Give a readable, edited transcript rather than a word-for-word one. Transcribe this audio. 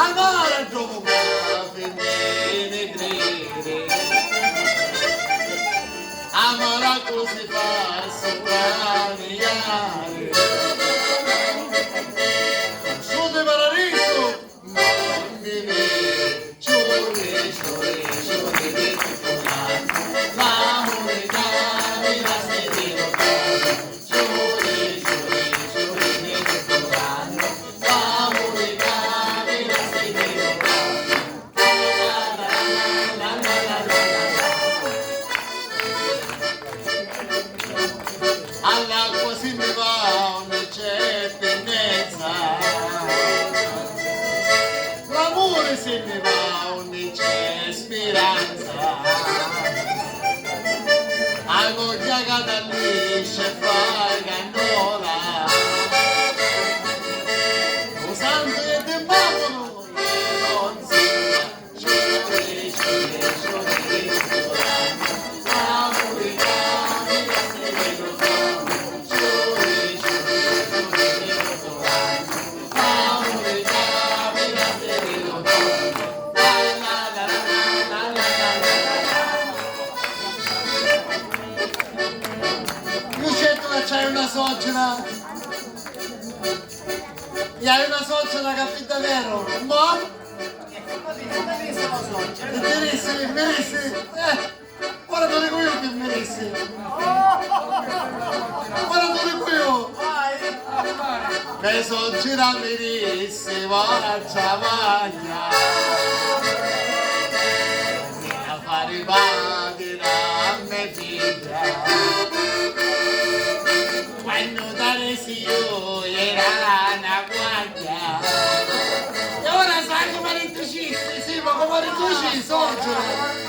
Allora dopo la femmine gridi, amala così fa sopravviare. Su di paradiso, non mi vedi, ciuri, ciuri, ciuri, di la musica mi la sentito tanto, ciuri, ciuri, ciuri, di la musica mi la sentito tanto. La, la, la, la, la, la, la. All'acqua si mi va, non c'è pendenza. L'amore se ne va, non c'è speranza. A voglia che da lì c'è fai cannola. Usando e te mammo, non si ciuri, ciuri, ciuri, l'amore che mi la sentito tanto, ciuri, ciuri, ciuri, l'amore che mi la sentito tanto. La, la, la, la, la, la, la, la. Io certo che c'hai una suocera, e hai una suocera capita vero? Ma? Merisi, ora te lo dico io che merisi. Ora te lo dico io. Che suocera merisi, guarda vaglia. A fare i bagni a me figlia. Quando daresi io era una guaglia. E ora sai come rintucisti, sì, ma come rintucisti, sorge.